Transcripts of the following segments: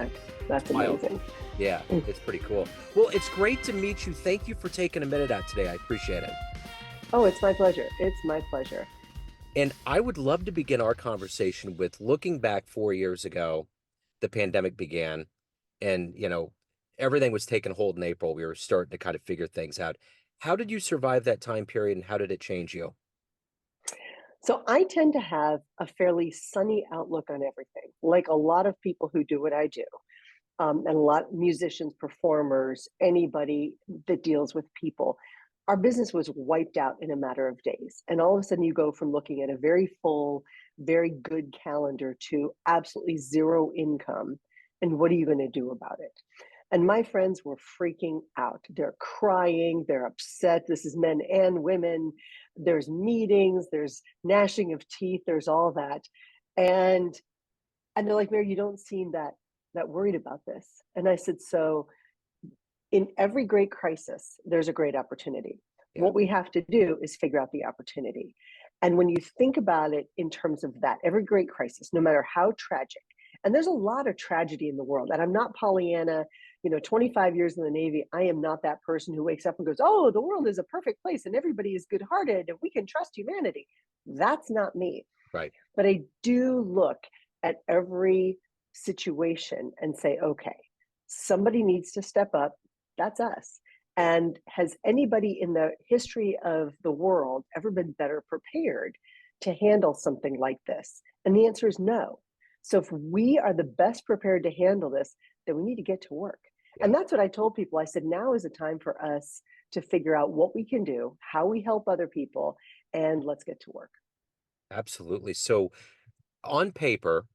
that. That's Wild. amazing. Yeah, it's pretty cool. Well, it's great to meet you. Thank you for taking a minute out today. I appreciate it. Oh, it's my pleasure. It's my pleasure. And I would love to begin our conversation with looking back 4 years ago, the pandemic began, and everything was taking hold in April. We were starting to kind of figure things out. How did you survive that time period, and how did it change you? So I tend to have a fairly sunny outlook on everything, like a lot of people who do what I do, and a lot of musicians, performers, anybody that deals with people. Our business was wiped out in a matter of days. And all of a sudden, you go from looking at a very full, very good calendar to absolutely zero income. And what are you going to do about it? And my friends were freaking out. They're crying, they're upset. This is men and women. There's meetings, there's gnashing of teeth, there's all that. And they're like, Mary, you don't seem that worried about this. And I said, so in every great crisis, there's a great opportunity. Yeah. What we have to do is figure out the opportunity. And when you think about it in terms of that, every great crisis, no matter how tragic, and there's a lot of tragedy in the world, and I'm not Pollyanna, 25 years in the Navy, I am not that person who wakes up and goes, oh, the world is a perfect place and everybody is good hearted and we can trust humanity. That's not me. Right. But I do look at every situation and say, okay, somebody needs to step up. That's us. And has anybody in the history of the world ever been better prepared to handle something like this? And the answer is no. So if we are the best prepared to handle this, then we need to get to work. Yeah. And that's what I told people. I said, now is a time for us to figure out what we can do, how we help other people, and let's get to work. Absolutely. So on paper,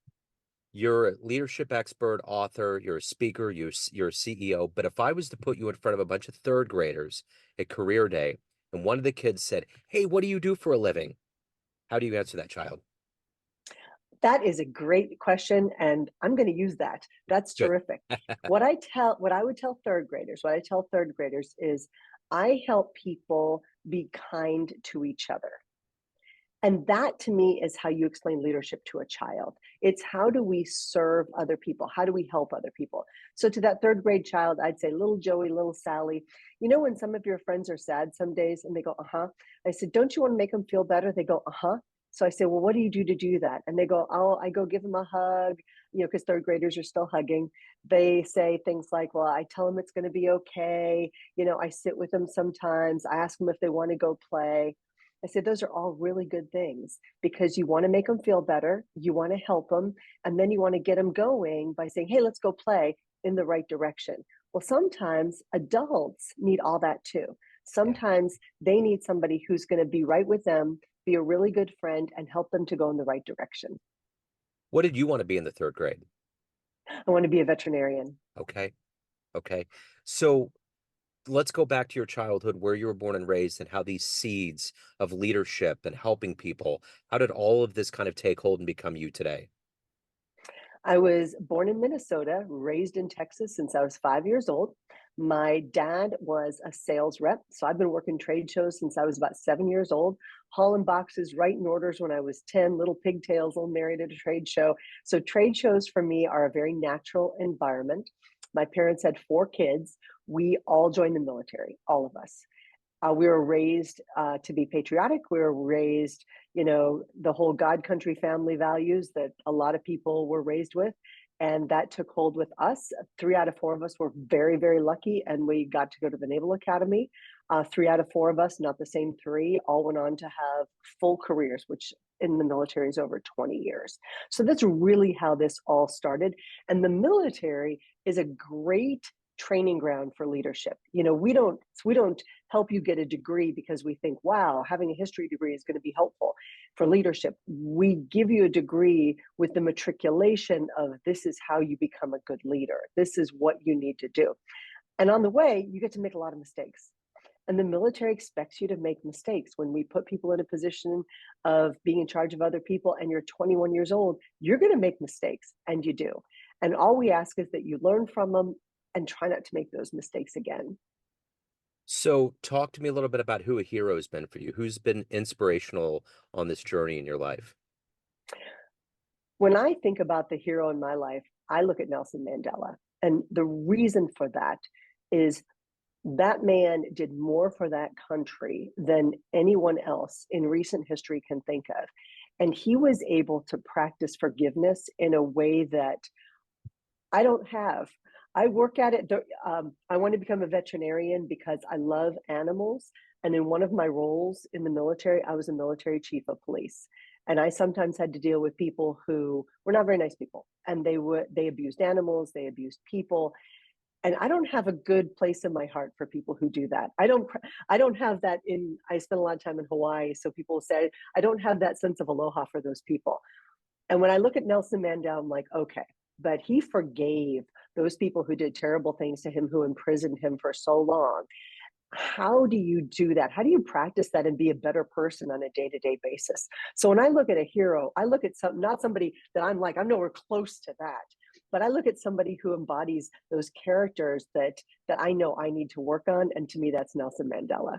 you're a leadership expert, author, you're a speaker, you're a CEO. But if I was to put you in front of a bunch of third graders at career day, and one of the kids said, hey, what do you do for a living? How do you answer that child? That is a great question, and I'm going to use that. That's Good. terrific. What I would tell third graders, what I tell third graders is I help people be kind to each other. And that to me is how you explain leadership to a child. It's how do we serve other people? How do we help other people? So to that third grade child, I'd say, little Joey, little Sally, when some of your friends are sad some days and they go, uh-huh. I said, don't you want to make them feel better? They go, uh-huh. So I say, well, what do you do to do that? And they go, oh, I go give them a hug, because third graders are still hugging. They say things like, well, I tell them it's going to be okay. I sit with them sometimes. I ask them if they want to go play. I said, those are all really good things because you want to make them feel better. You want to help them. And then you want to get them going by saying, hey, let's go play in the right direction. Well, sometimes adults need all that too. Yeah. Sometimes they need somebody who's going to be right with them, be a really good friend, and help them to go in the right direction. What did you want to be in the third grade? I want to be a veterinarian. Okay. Okay. So let's go back to your childhood, where you were born and raised, and how these seeds of leadership and helping people, how did all of this kind of take hold and become you today? I was born in Minnesota, raised in Texas since I was 5 years old. My dad was a sales rep. So I've been working trade shows since I was about 7 years old, hauling boxes, writing orders when I was 10, little pigtails, little married at a trade show. So trade shows for me are a very natural environment. My parents had 4 kids. We all joined the military, all of us. We were raised to be patriotic. We were raised, the whole God, country, family values that a lot of people were raised with. And that took hold with us. 3 out of 4 of us were very, very lucky, and we got to go to the Naval Academy. 3 out of 4 of us, not the same three, all went on to have full careers, which in the military is over 20 years. So that's really how this all started. And the military is a great training ground for leadership. We don't help you get a degree because we think, wow, having a history degree is going to be helpful for leadership. We give you a degree with the matriculation of this is how you become a good leader. This is what you need to do. And on the way, you get to make a lot of mistakes. And the military expects you to make mistakes. When we put people in a position of being in charge of other people and you're 21 years old, you're going to make mistakes, and you do. And all we ask is that you learn from them and try not to make those mistakes again. So talk to me a little bit about who a hero has been for you. Who's been inspirational on this journey in your life? When I think about the hero in my life, I look at Nelson Mandela. And the reason for that is that man did more for that country than anyone else in recent history can think of. And he was able to practice forgiveness in a way that I don't have. I work at it. I want to become a veterinarian because I love animals. And in one of my roles in the military, I was a military chief of police. And I sometimes had to deal with people who were not very nice people. And they abused animals, they abused people. And I don't have a good place in my heart for people who do that. I don't have that in I spent a lot of time in Hawaii, so people say I don't have that sense of aloha for those people. And when I look at Nelson Mandela, I'm like, okay, but he forgave those people who did terrible things to him, who imprisoned him for so long. How do you do that? How do you practice that and be a better person on a day-to-day basis? So when I look at a hero, I look at not somebody that I'm like, I'm nowhere close to that, but I look at somebody who embodies those characters that I know I need to work on. And to me, that's Nelson Mandela.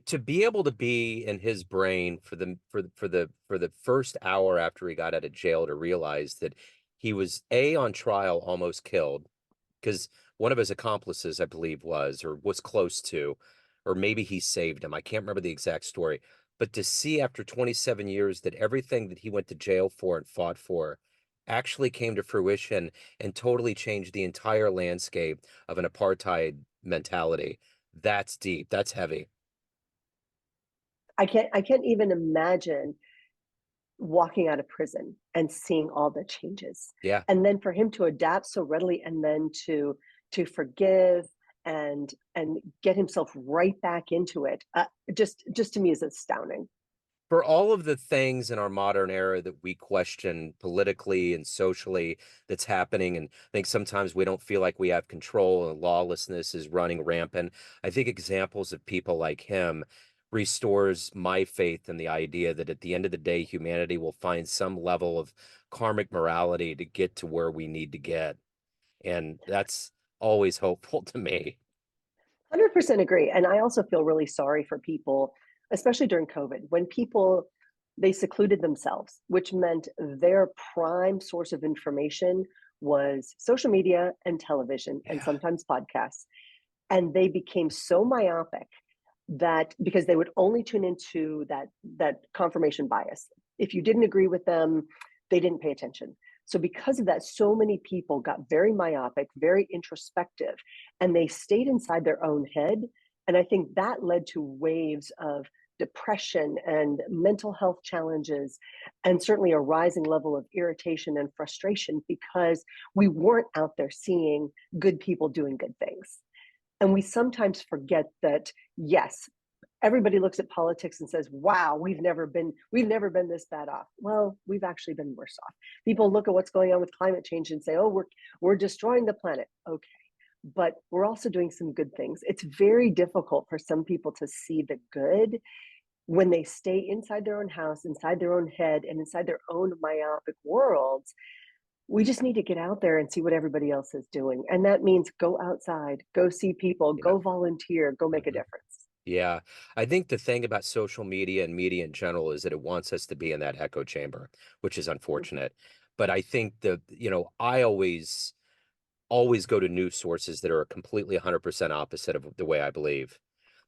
To be able to be in his brain for the first hour after he got out of jail, to realize that he was on trial, almost killed, because one of his accomplices, I believe, was close to, or maybe he saved him. I can't remember the exact story. But to see after 27 years that everything that he went to jail for and fought for actually came to fruition and totally changed the entire landscape of an apartheid mentality, that's deep. That's heavy. I can't even imagine walking out of prison and seeing all the changes. Yeah. And then for him to adapt so readily and then to forgive and get himself right back into it, just to me is astounding. For all of the things in our modern era that we question politically and socially that's happening, and I think sometimes we don't feel like we have control and lawlessness is running rampant, I think examples of people like him restores my faith in the idea that at the end of the day, humanity will find some level of karmic morality to get to where we need to get. And that's always hopeful to me. 100% agree. And I also feel really sorry for people, especially during COVID, when people they secluded themselves, which meant their prime source of information was social media and television and Yeah. sometimes podcasts. And they became so myopic that because they would only tune into that confirmation bias. If you didn't agree with them, they didn't pay attention. So because of that, so many people got very myopic, very introspective, and they stayed inside their own head. And I think that led to waves of depression and mental health challenges, and certainly a rising level of irritation and frustration because we weren't out there seeing good people doing good things. And we sometimes forget that, yes, everybody looks at politics and says, wow, we've never been this bad off. Well, we've actually been worse off. People look at what's going on with climate change and say, oh, we're destroying the planet. Okay. But we're also doing some good things. It's very difficult for some people to see the good when they stay inside their own house, inside their own head, and inside their own myopic worlds. We just need to get out there and see what everybody else is doing. And that means go outside, go see people, Yeah. go volunteer, go make a Mhm. difference. Yeah. I think the thing about social media and media in general is that it wants us to be in that echo chamber, which is Mhm. unfortunate. But I think I always go to news sources that are completely 100% opposite of the way I believe,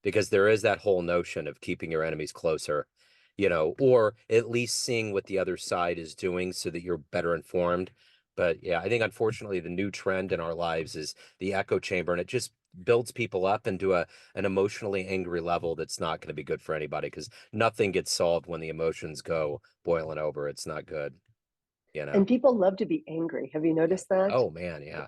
because there is that whole notion of keeping your enemies closer, or at least seeing what the other side is doing so that you're better informed. But yeah, I think unfortunately the new trend in our lives is the echo chamber, and it just builds people up into an emotionally angry level that's not going to be good for anybody, because nothing gets solved when the emotions go boiling over. It's not good, you know. And people love to be angry. Have you Yeah. noticed that? Oh man, yeah.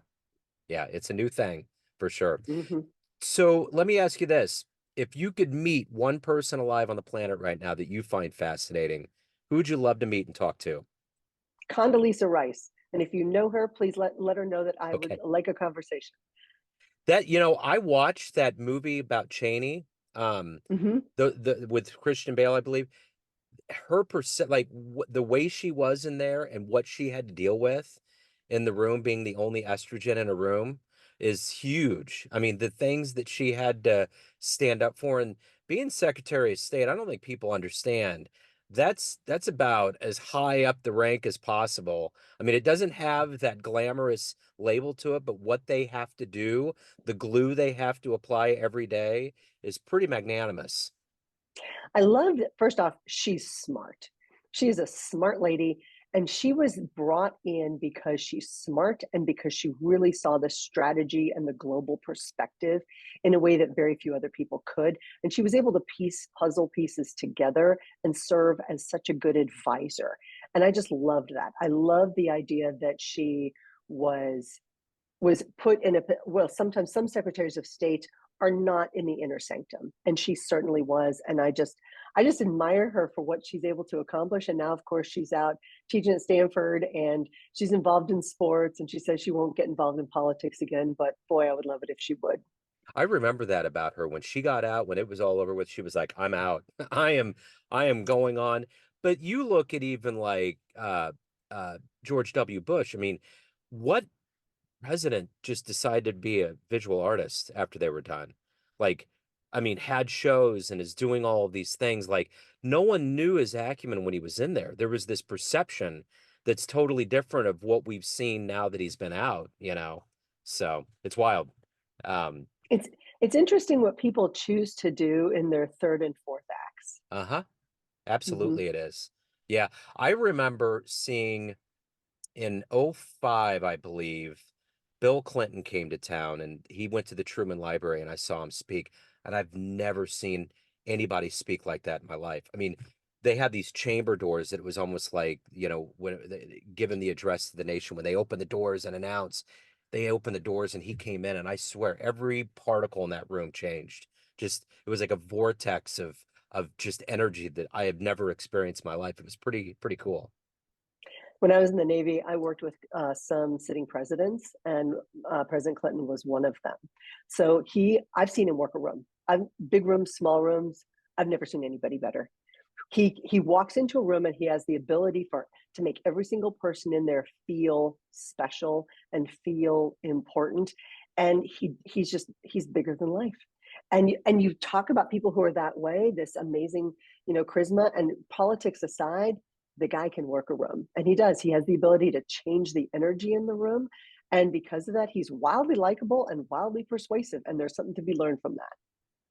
Yeah, it's a new thing for sure. Mhm. So let me ask you this. If you could meet one person alive on the planet right now that you find fascinating, who would you love to meet and talk to? Condoleezza Rice. And if you know her, please let her know that I would Okay. like a conversation. I watched that movie about Cheney, Hmm. the with Christian Bale, I believe. Her percent, like the way she was in there and what she had to deal with in the room, being the only estrogen in a room, is huge. I mean, the things that she had to stand up for, and being Secretary of State, I don't think people understand That's about as high up the rank as possible. I mean, it doesn't have that glamorous label to it, but what they have to do, the glue they have to apply every day is pretty magnanimous. I love that. First off, she's smart. She is a smart lady. And she was brought in because she's smart and because she really saw the strategy and the global perspective in a way that very few other people could. And she was able to piece puzzle pieces together and serve as such a good advisor. And I just loved that. I love the idea that she was was put in a, well, sometimes some secretaries of state are not in the inner sanctum, and she certainly was. And I just admire her for what she's able to accomplish. And now, of course, she's out teaching at Stanford, and she's involved in sports, and she says she won't get involved in politics again, but boy, I would love it if she would. I remember that about her when she got out, when it was all over with, she was like, I'm out. I am going on. But you look at even like George W. Bush. I mean, what president just decided to be a visual artist after they were done? Like, I mean, had shows and is doing all of these things. Like, no one knew his acumen when he was in there. There was this perception that's totally different of what we've seen now that he's been out. So it's wild. Um, It's it's interesting what people choose to do in their third and fourth acts. uh-huh. Mhm. Absolutely it is. Yeah. I remember seeing in '05, I believe, Bill Clinton came to town and he went to the Truman Library and I saw him speak. And I've never seen anybody speak like that in my life. I mean, they had these chamber doors that it was almost like, when given the address to the nation, when they opened the doors and announced, they opened the doors and he came in, and I swear every particle in that room changed. Just it was like a vortex of just energy that I have never experienced in my life. It was pretty cool. When I was in the Navy, I worked with some sitting presidents, and President Clinton was one of them. So I've seen him work a room. Big rooms, small rooms. I've never seen anybody better. He walks into a room and he has the ability to make every single person in there feel special and feel important. And he's bigger than life. And you talk about people who are that way, this amazing, charisma, and politics aside, the guy can work a room, and he does. He has the ability to change the energy in the room, and because of that, he's wildly likable and wildly persuasive, and there's something to be learned from that.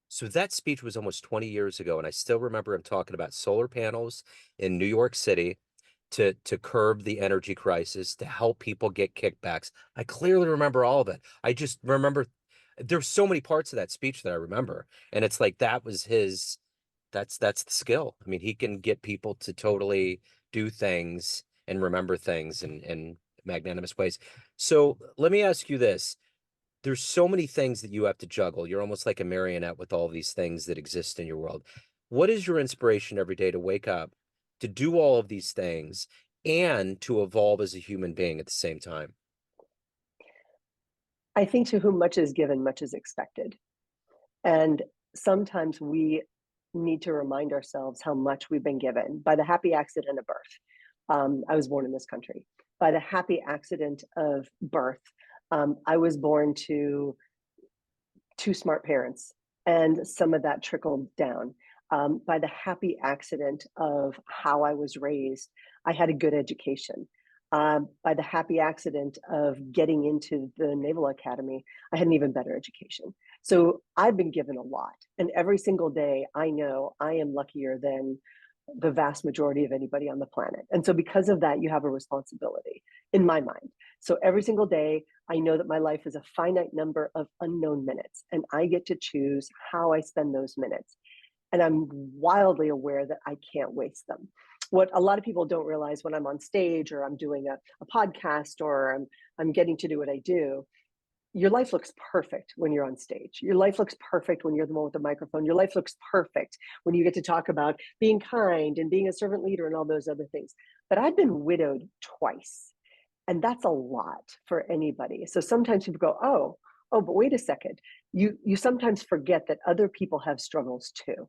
So that speech was almost 20 years ago, and I still remember him talking about solar panels in New York City to curb the energy crisis, to help people get kickbacks. I clearly remember all of it. I just remember there's so many parts of that speech that I remember, and it's like that was his. That's the skill. I mean, he can get people to totally do things and remember things in magnanimous ways. So let me ask you this: there's so many things that you have to juggle. You're almost like a marionette with all these things that exist in your world. What is your inspiration every day to wake up, to do all of these things, and to evolve as a human being at the same time? I think to whom much is given, much is expected. And sometimes we need to remind ourselves how much we've been given by the happy accident of birth. I was born in this country. By the happy accident of birth, I was born to two smart parents, and some of that trickled down. By the happy accident of how I was raised, I had a good education. By the happy accident of getting into the Naval Academy, I had an even better education. So I've been given a lot. And every single day, I know I am luckier than the vast majority of anybody on the planet. And so, because of that, you have a responsibility in my mind. So, every single day, I know that my life is a finite number of unknown minutes, and I get to choose how I spend those minutes. And I'm wildly aware that I can't waste them. What a lot of people don't realize when I'm on stage or I'm doing a podcast or I'm getting to do what I do, your life looks perfect when you're on stage. Your life looks perfect when you're the one with the microphone. Your life looks perfect when you get to talk about being kind and being a servant leader and all those other things. But I've been widowed twice, and that's a lot for anybody. So sometimes people go, oh, but wait a second. You sometimes forget that other people have struggles too.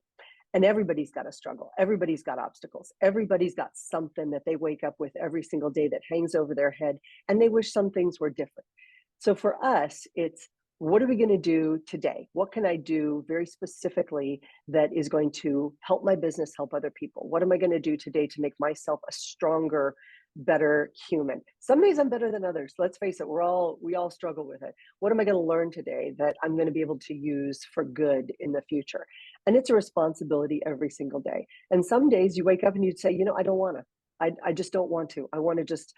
And everybody's got a struggle. Everybody's got obstacles. Everybody's got something that they wake up with every single day that hangs over their head, and they wish some things were different. So for us, it's what are we going to do today? What can I do very specifically that is going to help my business, help other people? What am I going to do today to make myself a stronger, better human? Some days I'm better than others. Let's face it, we all struggle with it. What am I going to learn today that I'm going to be able to use for good in the future? And it's a responsibility every single day. And some days you wake up and you say, I don't want to. I just don't want to. I want to just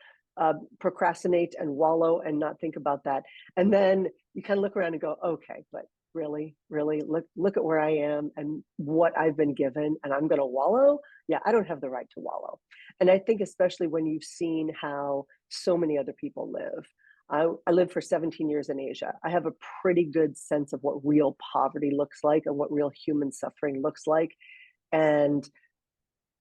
procrastinate and wallow and not think about that. And then you kind of look around and go, okay, but really, look at where I am and what I've been given, and I'm going to wallow. Yeah, I don't have the right to wallow. And I think especially when you've seen how so many other people live. I lived for 17 years in Asia. I have a pretty good sense of what real poverty looks like and what real human suffering looks like. And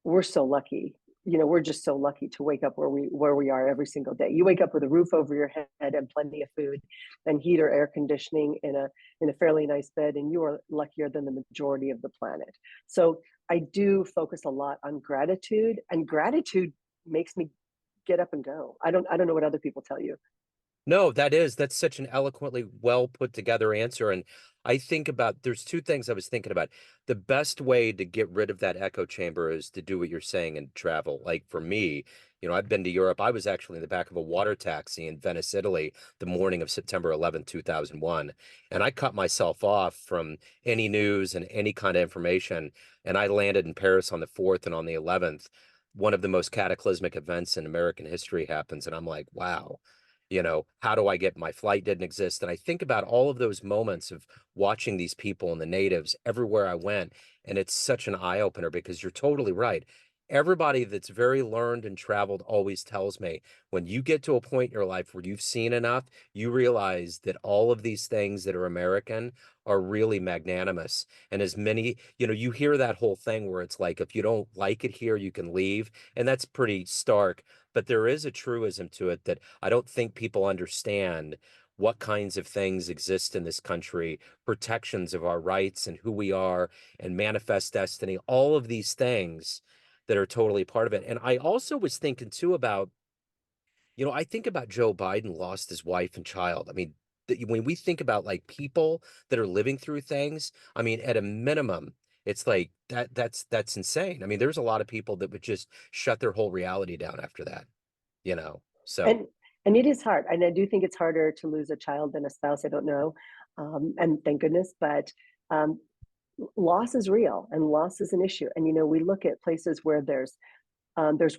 we're so lucky. We're just so lucky to wake up where we are every single day. You wake up with a roof over your head and plenty of food and heat or air conditioning in a fairly nice bed, and you are luckier than the majority of the planet. So I do focus a lot on gratitude, and gratitude makes me get up and go. I don't know what other people tell you. No, that's such an eloquently well put together answer. And I think about there's two things I was thinking about. The best way to get rid of that echo chamber is to do what you're saying and travel. Like for me, I've been to Europe. I was actually in the back of a water taxi in Venice, Italy, the morning of September 11th, 2001. And I cut myself off from any news and any kind of information. And I landed in Paris on the 4th and on the 11th. One of the most cataclysmic events in American history happens. And I'm like, wow, how do I get my flight didn't exist? And I think about all of those moments of watching these people and the natives everywhere I went. And it's such an eye opener because you're totally right. Everybody that's very learned and traveled always tells me when you get to a point in your life where you've seen enough, you realize that all of these things that are American are really magnanimous. And as many, you hear that whole thing where it's like, if you don't like it here, you can leave. And that's pretty stark. But there is a truism to it that I don't think people understand what kinds of things exist in this country, protections of our rights and who we are and manifest destiny, all of these things that are totally part of it. And I also was thinking too about, I think about Joe Biden lost his wife and child. I mean, when we think about like people that are living through things, I mean, at a minimum, it's like that's insane. I mean, there's a lot of people that would just shut their whole reality down after that. So And and it is hard, and I do think it's harder to lose a child than a spouse. I don't know, and thank goodness, but um, loss is real, and loss is an issue. And we look at places where there's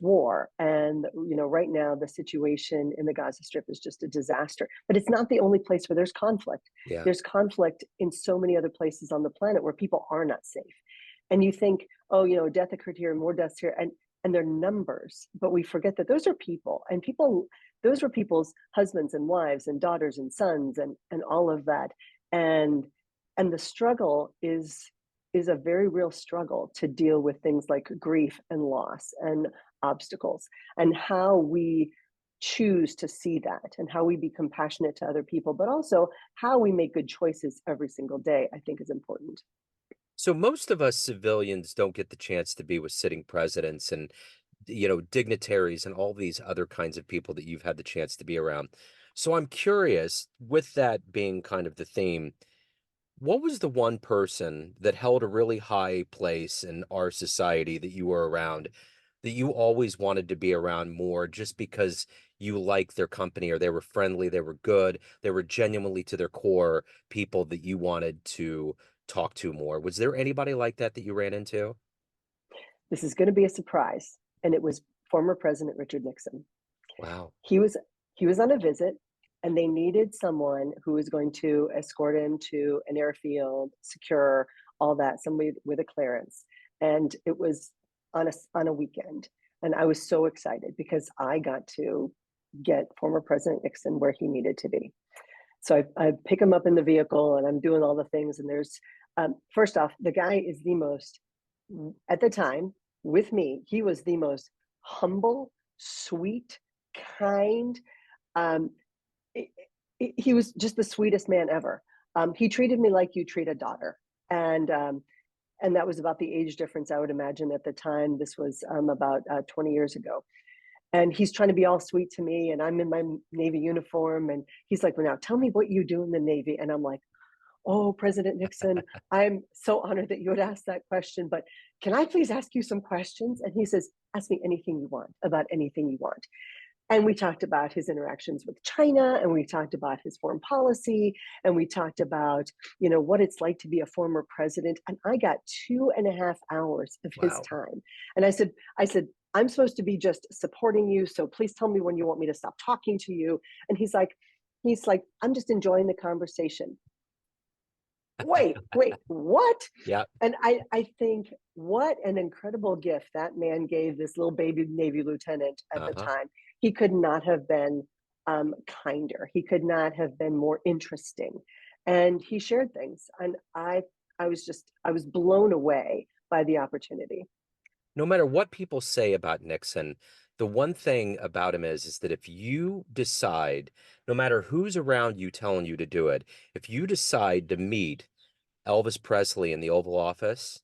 war, and right now the situation in the Gaza Strip is just a disaster. But it's not the only place where there's conflict. yeah. There's conflict in so many other places on the planet where people are not safe. And you think, oh, death occurred here, more deaths here, and they're numbers, but we forget that those are people, and those were people's husbands and wives and daughters and sons and all of that. And the struggle is a very real struggle to deal with things like grief and loss and obstacles, and how we choose to see that and how we be compassionate to other people, but also how we make good choices every single day, I think is important. So most of us civilians don't get the chance to be with sitting presidents and dignitaries and all these other kinds of people that you've had the chance to be around. So I'm curious, with that being kind of the theme, what was the one person that held a really high place in our society that you were around that you always wanted to be around more just because you liked their company or they were friendly, they were good, they were genuinely to their core people that you wanted to talk to more? Was there anybody like that that you ran into? This is going to be a surprise, and it was former President Richard Nixon. Wow. He was on a visit, and they needed someone who was going to escort him to an airfield, secure all that, somebody with a clearance. And it was on a weekend, and I was so excited because I got to get former President Nixon where he needed to be. So I pick him up in the vehicle, and I'm doing all the things. And there's first off, the guy is the most, at the time, with me, he was the most humble, sweet, kind. Um, it, he was just the sweetest man ever. He treated me like you treat a daughter, and that was about the age difference I would imagine at the time. This was about 20 years ago, And he's trying to be all sweet to me, and I'm in my Navy uniform, and he's like, well, now tell me what you do in the Navy. And I'm like, oh, President Nixon, I'm so honored that you would ask that question, but can I please ask you some questions? And he says, ask me anything you want about anything you want. And we talked about his interactions with China, and we talked about his foreign policy, and we talked about, what it's like to be a former president. And I got 2.5 hours of his Wow. time. And I said, I'm supposed to be just supporting you. So please tell me when you want me to stop talking to you. And he's like, I'm just enjoying the conversation. Wait, what? Yeah. And I think what an incredible gift that man gave this little baby Navy lieutenant at the Uh-huh. time. He could not have been kinder. He could not have been more interesting. And he shared things. And I was blown away by the opportunity. No matter what people say about Nixon, the one thing about him is that if you decide, no matter who's around you telling you to do it, if you decide to meet Elvis Presley in the Oval Office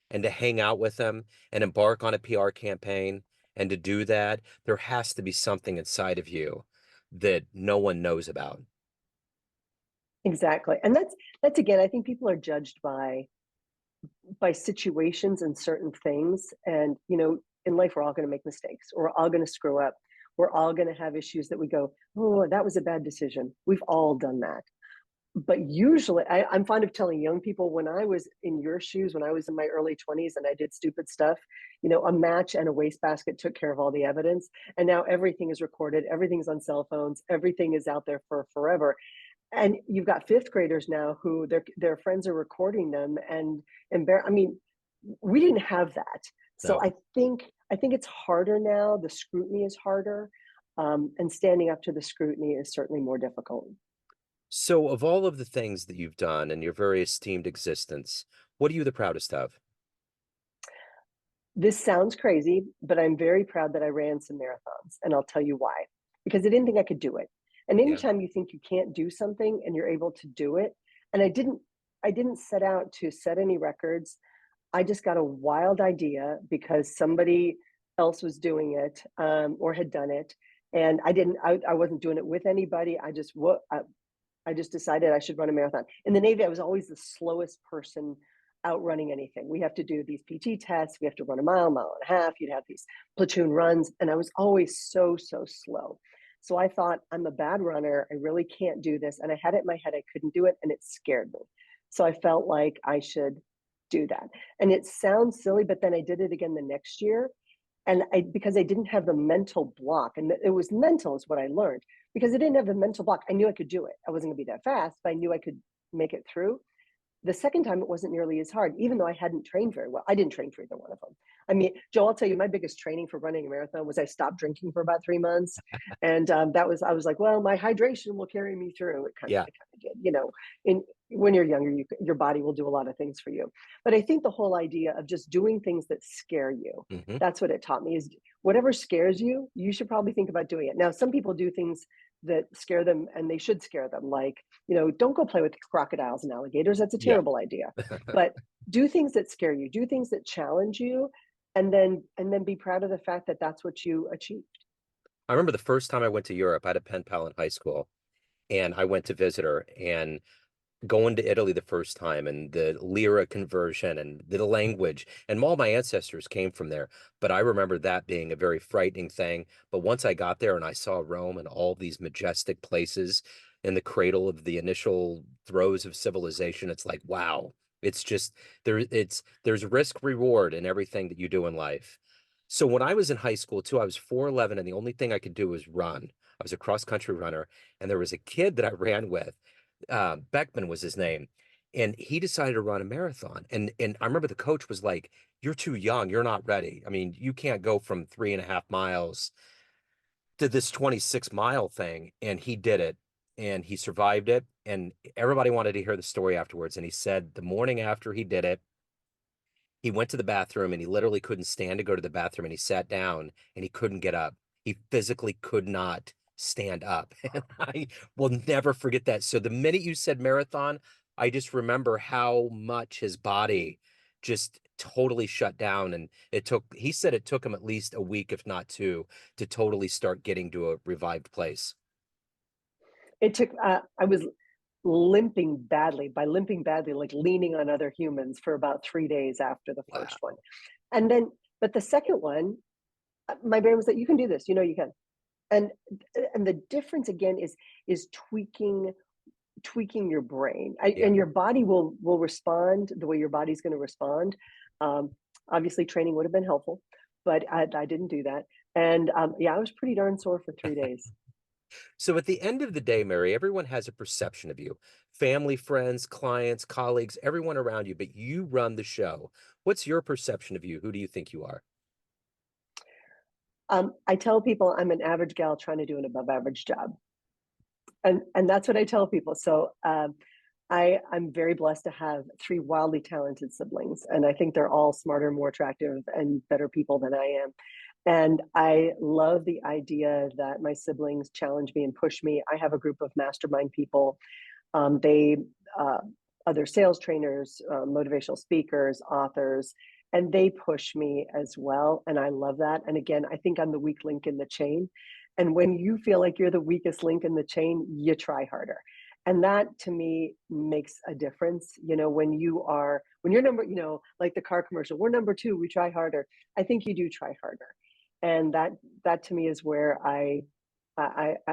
and to hang out with him and embark on a PR campaign and to do that, there has to be something inside of you that no one knows about. Exactly. And that's again, I think people are judged by situations and certain things. And, in life, we're all going to make mistakes. Or we're all going to screw up. We're all going to have issues that we go, oh, that was a bad decision. We've all done that. But usually, I'm fond of telling young people, when I was in your shoes, when I was in my early 20s and I did stupid stuff, a match and a wastebasket took care of all the evidence. And now everything is recorded, everything's on cell phones, everything is out there for forever. And you've got fifth graders now who their friends are recording them and I mean, we didn't have that. So No. I think it's harder now. The scrutiny is harder, and standing up to the scrutiny is certainly more difficult. So, of all of the things that you've done in your very esteemed existence, what are you the proudest of? This sounds crazy, but I'm very proud that I ran some marathons, and I'll tell you why. Because I didn't think I could do it. And Yeah. anytime you think you can't do something and you're able to do it, and I didn't set out to set any records. I just got a wild idea because somebody else was doing it, or had done it, and I wasn't doing it with anybody. I just decided I should run a marathon. In the Navy, I was always the slowest person outrunning anything. We have to do these PT tests. We have to run a mile, mile and a half. You'd have these platoon runs, and I was always so, so slow. So I thought, I'm a bad runner. I really can't do this. And I had it in my head I couldn't do it, and it scared me. So I felt like I should do that. And it sounds silly, but then I did it again the next year. And because I didn't have the mental block, and it was mental is what I learned, because I didn't have the mental block. I knew I could do it. I wasn't going to be that fast, but I knew I could make it through. The second time, it wasn't nearly as hard, even though I hadn't trained very well. I didn't train for either one of them. I mean, Joe, I'll tell you, my biggest training for running a marathon was I stopped drinking for about 3 months, and I was like, well, my hydration will carry me through. Yeah. It kind of did, In when you're younger, your body will do a lot of things for you. But I think the whole idea of just doing things that scare you, Hmm. that's what it taught me. Is whatever scares you, you should probably think about doing it. Now, some people do things that scare them, and they should scare them, like, don't go play with crocodiles and alligators. That's a Yeah. terrible idea. But do things that scare you, do things that challenge you, and then be proud of the fact that that's what you achieved. I remember the first time I went to Europe, I had a pen pal in high school, and I went to visit her, and going to Italy the first time and the lira conversion and the language and all my ancestors came from there. But I remember that being a very frightening thing. But once I got there and I saw Rome and all these majestic places in the cradle of the initial throes of civilization, it's like, wow, it's just there's risk reward in everything that you do in life. So when I was in high school too, I was 4'11", and the only thing I could do was run. I was a cross country runner, and there was a kid that I ran with, Beckman was his name, and he decided to run a marathon. And I remember the coach was like, "You're too young. You're not ready. I mean, you can't go from 3.5 miles to this 26-mile thing." And he did it, and he survived it. And everybody wanted to hear the story afterwards. And he said the morning after he did it, he went to the bathroom and he literally couldn't stand to go to the bathroom, and he sat down and he couldn't get up. He physically could not stand up. And I will never forget that. So the minute you said marathon, I just remember how much his body just totally shut down. And he said it took him at least a week, if not two, to totally start getting to a revived place. It took, I was limping badly. By limping badly, like leaning on other humans for about 3 days after the first one. Wow. And then, but the second one, my brain was like, you can do this, you can. And and the difference again is tweaking your brain. Yeah. And your body will respond the way your body's going to respond. Um, Obviously, training would have been helpful, but I didn't do that. And yeah, I was pretty darn sore for 3 days. So at the end of the day, Mary, everyone has a perception of you. Family, friends, clients, colleagues, everyone around you, but you run the show. What's your perception of you? Who do you think you are? I tell people I'm an average gal trying to do an above average job, and that's what I tell people. So I'm very blessed to have three wildly talented siblings, and I think they're all smarter, more attractive, and better people than I am. And I love the idea that my siblings challenge me and push me. I have a group of mastermind people. They uh, Other sales trainers, motivational speakers, authors, and they push me as well. And I love that. And again, I think I'm the weak link in the chain. And when you feel like you're the weakest link in the chain, you try harder. And that to me makes a difference. When you're number, like the car commercial, we're number two, we try harder. I think you do try harder. And that to me is where I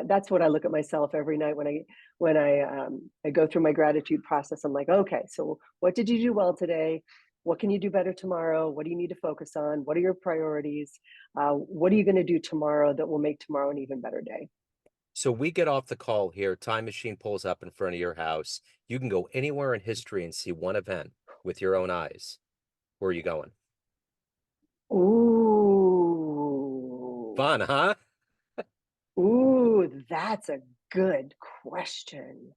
that's what I look at myself every night when I go through my gratitude process. I'm like, okay, so what did you do well today? What can you do better tomorrow? What do you need to focus on? What are your priorities? What are you going to do tomorrow that will make tomorrow an even better day? So we get off the call here, time machine pulls up in front of your house. You can go anywhere in history and see one event with your own eyes. Where are you going? Ooh, Fun, huh? that's a good question.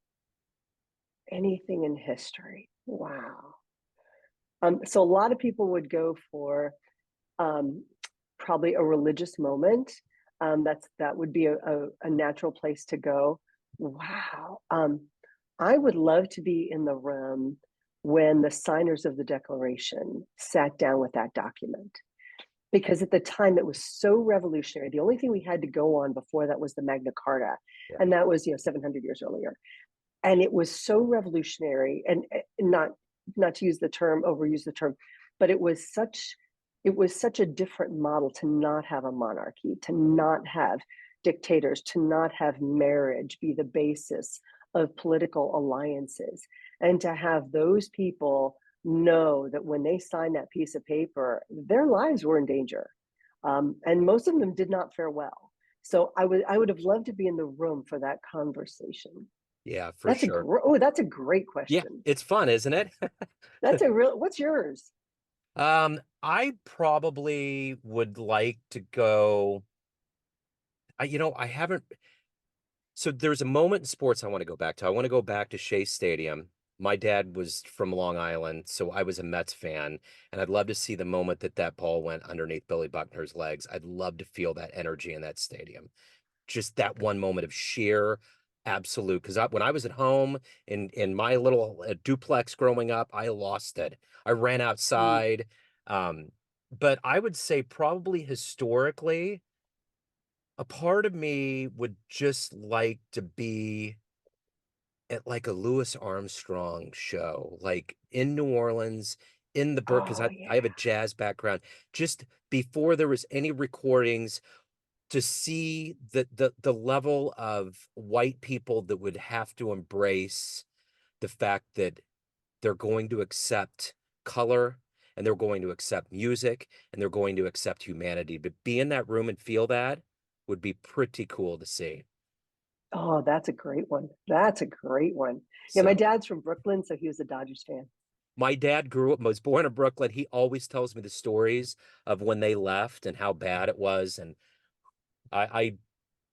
Anything in history? Wow. So a lot of people would go for um, probably a religious moment. That would be a natural place to go. Wow. I would love to be in the room when the signers of the Declaration sat down with that document. Because at the time it was so revolutionary. The only thing we had to go on before that was the Magna Carta, Yeah. and that was 700 years earlier. And it was so revolutionary, and not to overuse the term, but it was such a different model to not have a monarchy, to not have dictators, to not have marriage be the basis of political alliances, and to have those people know that when they signed that piece of paper, their lives were in danger, and most of them did not fare well. So I would have loved to be in the room for that conversation. Yeah, for That's a sure. great. Oh, that's a great Yeah, question. it's fun, isn't it? That's a real. What's yours? I probably would like to go. I haven't. So there's a moment in sports I want to go back to. I want to go back to Shea Stadium. My dad was from Long Island, so I was a Mets fan, and I'd love to see the moment that that ball went underneath Billy Buckner's legs. I'd love to feel that energy in that stadium. Just that one moment of sheer absolute. Because when I was at home in my little duplex growing up, I lost it. I ran Mm. outside. Um, but I would say probably historically, a part of me would just like to be at like a Louis Armstrong show, like in New Orleans, in the Berk, because Oh I have a yeah. jazz background. Just before there was any recordings, to see the level of white people that would have to embrace the fact that they're going to accept color and they're going to accept music and they're going to accept humanity. But be in that room and feel that would be pretty cool to see. Oh, that's a great one. That's a great one. Yeah, my So dad's from Brooklyn, so he was a Dodgers fan. my dad grew up, was born in Brooklyn. He always tells me the stories of when they left and how bad it was. And I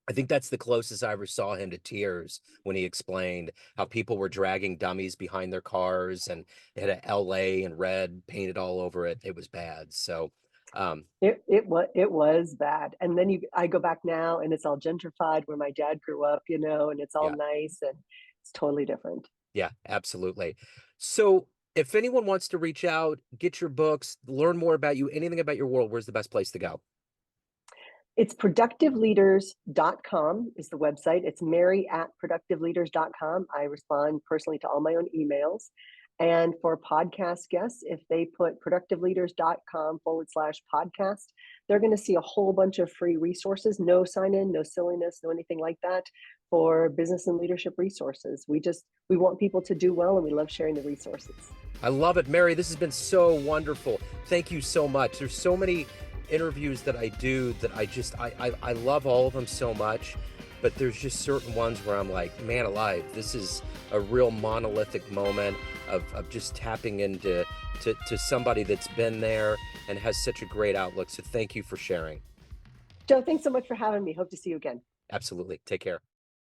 I think that's the closest I ever saw him to tears when he explained how people were dragging dummies behind their cars and it had a LA and red painted all over it. It was bad. So, um, It was bad. And then I go back now and it's all gentrified where my dad grew up, and it's all yeah, nice and it's totally different. yeah, absolutely. So If anyone wants to reach out, get your books, learn more about you, anything about your world, where's the best place to go? It's productiveleaders.com is the website. It's Mary at productiveleaders.com. I respond personally to all my own emails. And for podcast guests, if they put productiveleaders.com/podcast, they're going to see a whole bunch of free resources, no sign in, no silliness, no anything like that, for business and leadership resources. We want people to do well, and we love sharing the resources. I love it. Mary, this has been so wonderful. Thank you so much. There's so many interviews that I do that I love all of them so much, but there's just certain ones where I'm like, man alive, this is a real monolithic moment of just tapping into to somebody that's been there and has such a great outlook. So thank you for sharing. Joe, thanks so much for having me. Hope to see you again. Absolutely. Take care.